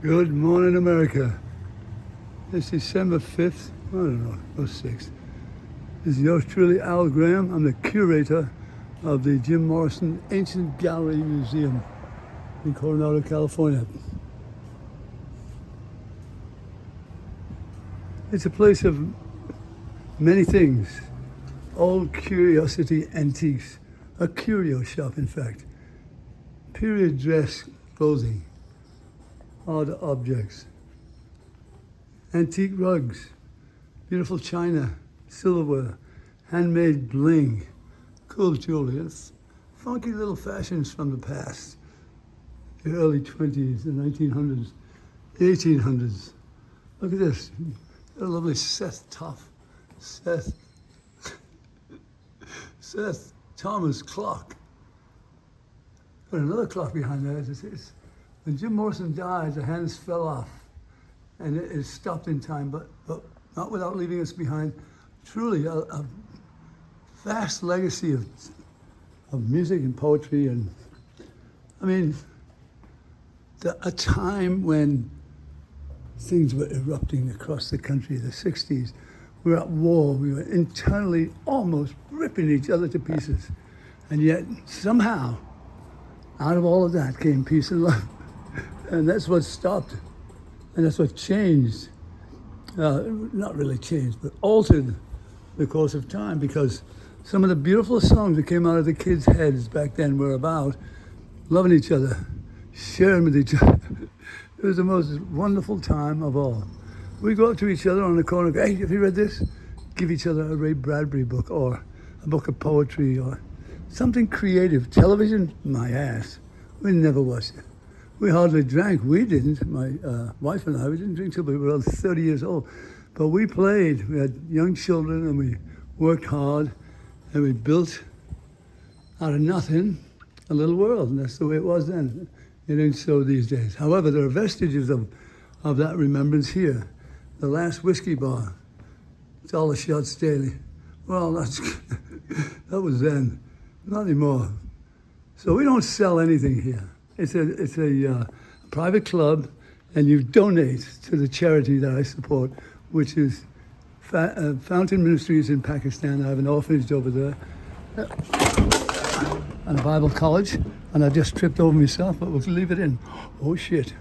Good morning, America. It's December 5th, I don't know, or 6th. This is yours truly, Al Graham. I'm the curator of the Jim Morrison Ancient Gallery Museum in Coronado, California. It's a place of many things. Old curiosity antiques, a curio shop in fact. Period dress clothing, odd objects, antique rugs, beautiful china, silverware, handmade bling, cool jewelry, and funky little fashions from the past, the early 20s, the 1900s, the 1800s. Look at this, a lovely Seth Thomas clock. Got another clock behind that. When Jim Morrison died, the hands fell off, and it stopped in time, but not without leaving us behind truly a vast legacy of music and poetry, and I mean, a time when things were erupting across the country, the 60s. We were at war, we were internally almost ripping each other to pieces, and yet somehow, out of all of that came peace and love. And that's what stopped. And that's what changed. Not really changed, but altered the course of time, because some of the beautiful songs that came out of the kids' heads back then were about loving each other, sharing with each other. It was the most wonderful time of all. We go up to each other on the corner, go, hey, have you read this? Give each other a Ray Bradbury book or a book of poetry or something creative. Television, my ass. We never watched it. We hardly drank. We didn't. My wife and I, we didn't drink till we were 30 years old. But we played. We had young children, and we worked hard, and we built out of nothing a little world. And that's the way it was then. It ain't so these days. However, there are vestiges of that remembrance here. The last whiskey bar, $1 shots daily. Well, that was then. Not anymore. So we don't sell anything here. It's a private club, and you donate to the charity that I support, which is Fountain Ministries in Pakistan. I have an orphanage over there, and a Bible college, and I just tripped over myself, but we'll leave it in. Oh shit.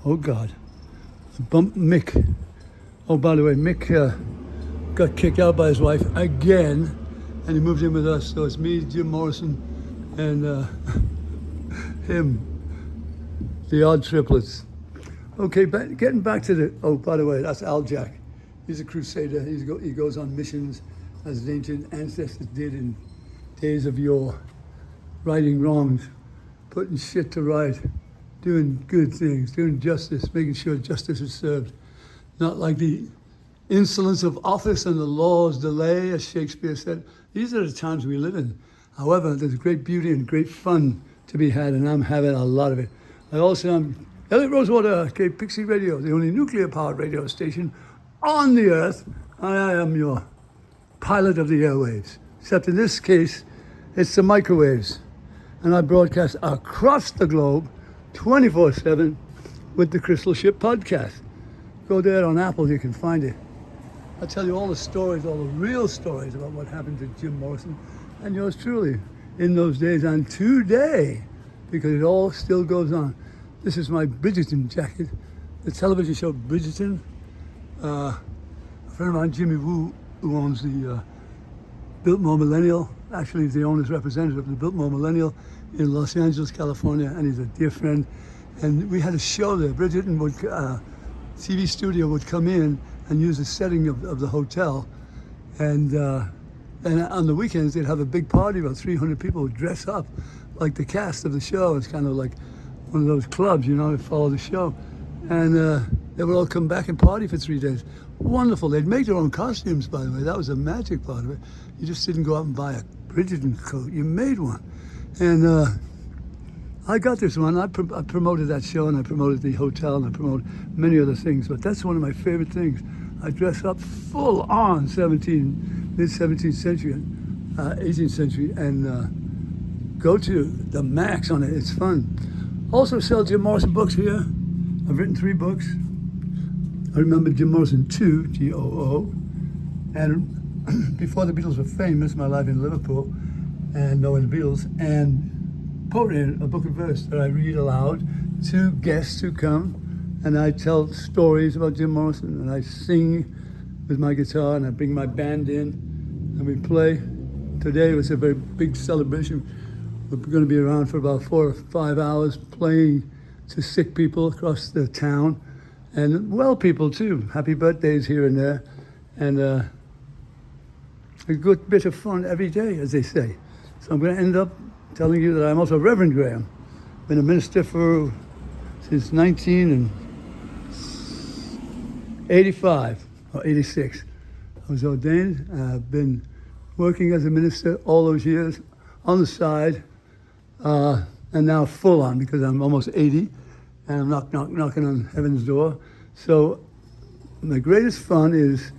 Oh God. Bump Mick. Oh, by the way, Mick got kicked out by his wife again, and he moved in with us. So it's me, Jim Morrison, and him, the odd triplets. Okay, getting back to the, oh, by the way, that's Al Jack. He's a crusader. He goes on missions as his ancient ancestors did in days of yore, righting wrongs, putting shit to right, doing good things, doing justice, making sure justice is served. Not like the insolence of office and the law's delay, as Shakespeare said. These are the times we live in. However, there's great beauty and great fun to be had, and I'm having a lot of it. I also am Elliot Rosewater, Cape Pixie Radio, the only nuclear-powered radio station on the earth. I am your pilot of the airwaves. Except in this case, it's the microwaves. And I broadcast across the globe 24/7 with the Crystal Ship podcast. Go there on Apple, you can find it. I'll tell you all the stories, all the real stories about what happened to Jim Morrison and yours truly in those days and today, because it all still goes on. This is my Bridgerton jacket, the television show Bridgerton. A friend of mine, Jimmy Woo, who owns the Biltmore Millennial, actually he's the owner's representative of the Biltmore Millennial in Los Angeles, California, and he's a dear friend. And we had a show there. Bridgerton would, TV studio would come in and use the setting of the hotel, and on the weekends they'd have a big party. About 300 people would dress up like the cast of the show. It's kind of like one of those clubs, you know, that follow the show, and they would all come back and party for 3 days. Wonderful. They'd make their own costumes, by the way. That was the magic part of it. You just didn't go out and buy a Bridgerton coat. You made one, and I got this one. I promoted that show, and I promoted the hotel, and I promoted many other things, but that's one of my favorite things. I dress up full on mid-17th century, 18th century, and go to the max on it. It's fun. Also sell Jim Morrison books here. I've written 3 books. I remember Jim Morrison 2, G-O-O. And before the Beatles were famous, my life in Liverpool, and knowing the Beatles, and poetry, a book of verse that I read aloud to guests who come, and I tell stories about Jim Morrison, and I sing with my guitar, and I bring my band in, and we play. Today was a very big celebration. We're going to be around for about 4 or 5 hours playing to sick people across the town, and well people too. Happy birthdays here and there, and a good bit of fun every day, as they say. So I'm going to end up telling you that I'm also Reverend Graham. Been a minister since 1985 or 86. I was ordained. I've been working as a minister all those years on the side, and now full on because I'm almost 80 and I'm knocking on heaven's door. So my greatest fun is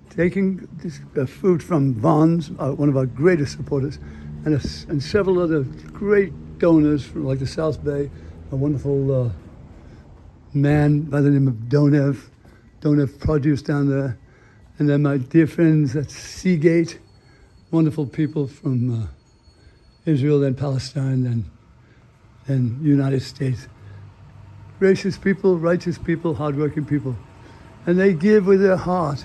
taking this food from Vaughn's, one of our greatest supporters, and several other great donors from like the South Bay, a wonderful man by the name of Donev Produce down there, and then my dear friends at Seagate, wonderful people from Israel and Palestine and United States. Gracious people, righteous people, hardworking people. And they give with their heart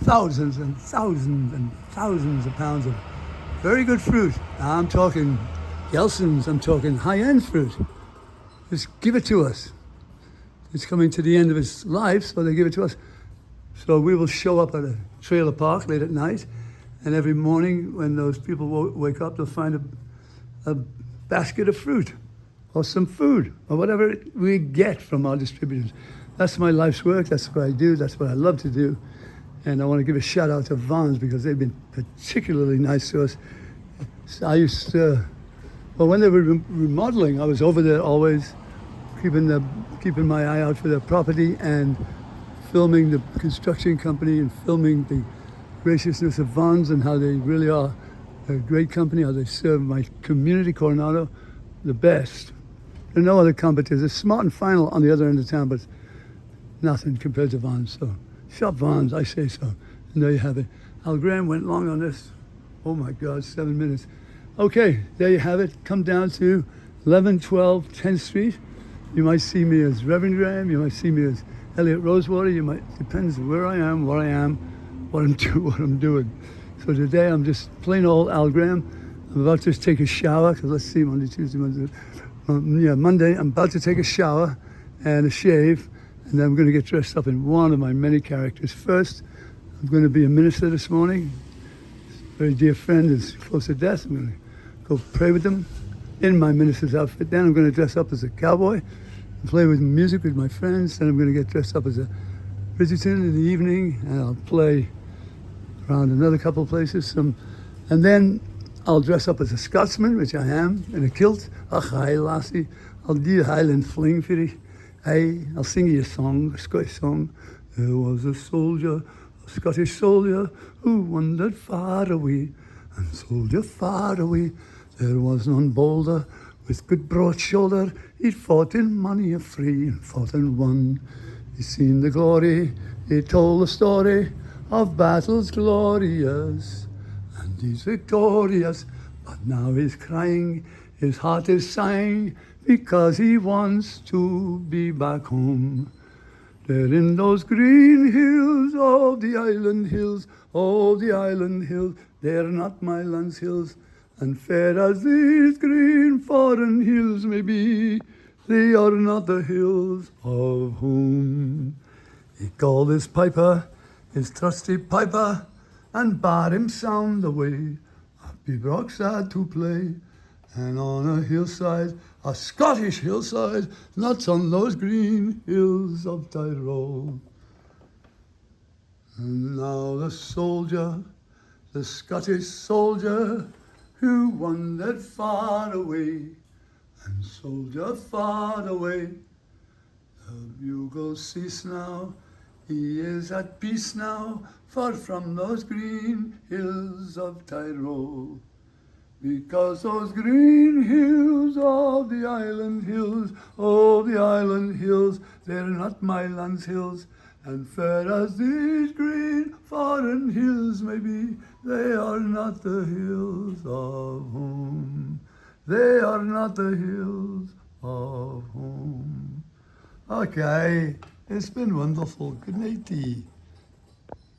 thousands and thousands and thousands of pounds of very good fruit. Now I'm talking Gelson's, I'm talking high-end fruit. Just give it to us. It's coming to the end of its life, so they give it to us. So we will show up at a trailer park late at night, and every morning when those people wake up, they'll find a basket of fruit or some food or whatever we get from our distributors. That's my life's work. That's what I do. That's what I love to do. And I want to give a shout out to Vaughn's because they've been particularly nice to us. I used to, when they were remodeling, I was over there always, keeping my eye out for their property and filming the construction company and filming the graciousness of Vaughn's and how they really are a great company, how they serve my community, Coronado, the best. There are no other competitors. It's Smart and Final on the other end of town, but nothing compared to Vaughn's. So shop Vaughn's, I say so. And there you have it. Al Graham went long on this. Oh my God, 7 minutes. Okay, there you have it. Come down to 1112 10th Street. You might see me as Reverend Graham. You might see me as Elliot Rosewater. You might, depends where I am, what I am, what I'm doing. So today I'm just plain old Al Graham. I'm about to take a shower, because let's see, Monday, Tuesday, Wednesday. Monday, I'm about to take a shower and a shave, and then I'm going to get dressed up in one of my many characters. First, I'm going to be a minister this morning. A very dear friend is close to death. I'm going to go pray with them in my minister's outfit. Then I'm going to dress up as a cowboy and play with music with my friends. Then I'm going to get dressed up as a Bridgerton in the evening, and I'll play around another couple of places. And then I'll dress up as a Scotsman, which I am, in a kilt. Ach, hi, lassie. I'll do a Highland fling for you. Hey, I'll sing you a song, a Scottish song. There was a soldier, a Scottish soldier, who wandered far away, and soldier far away. There was none bolder, with good broad shoulder. He'd fought in many a fray, and fought and won. He'd seen the glory, he told the story of battles glorious, and he's victorious. But now he's crying, his heart is sighing, because he wants to be back home. There in those green hills, oh the island hills, oh the island hills, they're not my land's hills, and fair as these green foreign hills may be, they are not the hills of home. He called his piper, his trusty piper, and bade him sound the way. Happy Brockside to play, and on a hillside, a Scottish hillside, not on those green hills of Tyrol. And now the soldier, the Scottish soldier, who wandered far away, and soldier far away, the bugles cease now, he is at peace now, far from those green hills of Tyrol. Because those green hills of the island hills, oh, the island hills, they're not my land's hills. And fair as these green foreign hills may be, they are not the hills of home. They are not the hills of home. Okay, it's been wonderful. Good night to you.